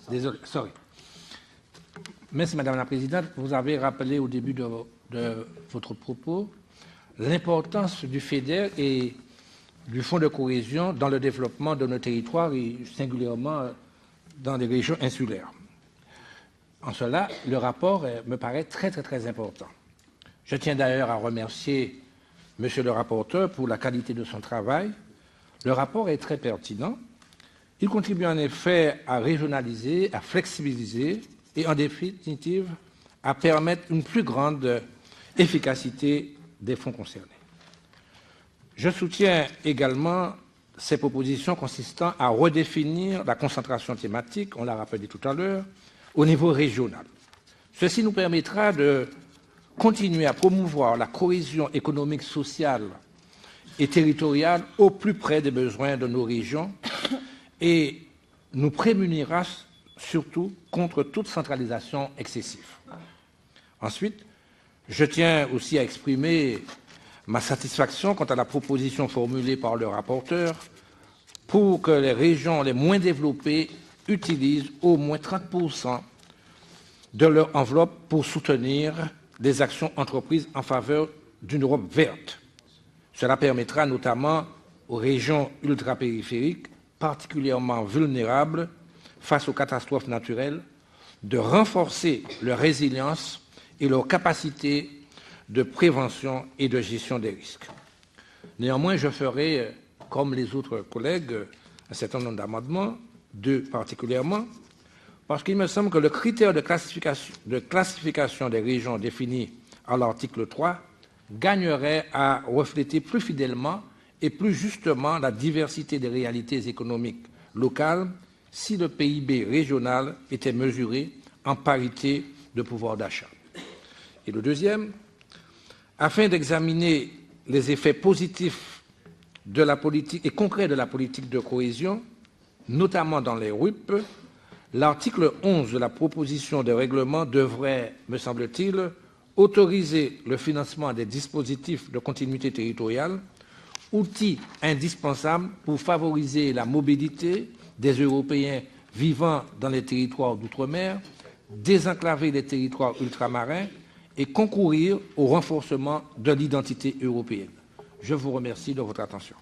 Désolé, sorry. Merci, Madame la Présidente. Vous avez rappelé au début de votre propos l'importance du FEDER et du Fonds de cohésion dans le développement de nos territoires et singulièrement dans les régions insulaires. En cela, le rapport me paraît très important. Je tiens d'ailleurs à remercier Monsieur le rapporteur pour la qualité de son travail. Le rapport est très pertinent. Il contribue en effet à régionaliser, à flexibiliser et en définitive à permettre une plus grande efficacité des fonds concernés. Je soutiens également ces propositions consistant à redéfinir la concentration thématique, on l'a rappelé tout à l'heure, au niveau régional. Ceci nous permettra de continuer à promouvoir la cohésion économique, sociale et territoriale au plus près des besoins de nos régions et nous prémunira surtout contre toute centralisation excessive. Ensuite, je tiens aussi à exprimer ma satisfaction quant à la proposition formulée par le rapporteur pour que les régions les moins développées utilisent au moins 30% de leur enveloppe pour soutenir des actions entreprises en faveur d'une Europe verte. Cela permettra notamment aux régions ultrapériphériques particulièrement vulnérables face aux catastrophes naturelles de renforcer leur résilience et leur capacité de prévention et de gestion des risques. Néanmoins, je ferai, comme les autres collègues, un certain nombre d'amendements, deux particulièrement, parce qu'il me semble que le critère de classification des régions défini à l'article 3 gagnerait à refléter plus fidèlement et plus justement la diversité des réalités économiques locales si le PIB régional était mesuré en parité de pouvoir d'achat. Et le deuxième, afin d'examiner les effets positifs de la politique et concrets de la politique de cohésion, notamment dans les RUP, l'article 11 de la proposition de règlement devrait, me semble-t-il, autoriser le financement des dispositifs de continuité territoriale, outils indispensables pour favoriser la mobilité des Européens vivant dans les territoires d'outre-mer, désenclaver les territoires ultramarins et concourir au renforcement de l'identité européenne. Je vous remercie de votre attention.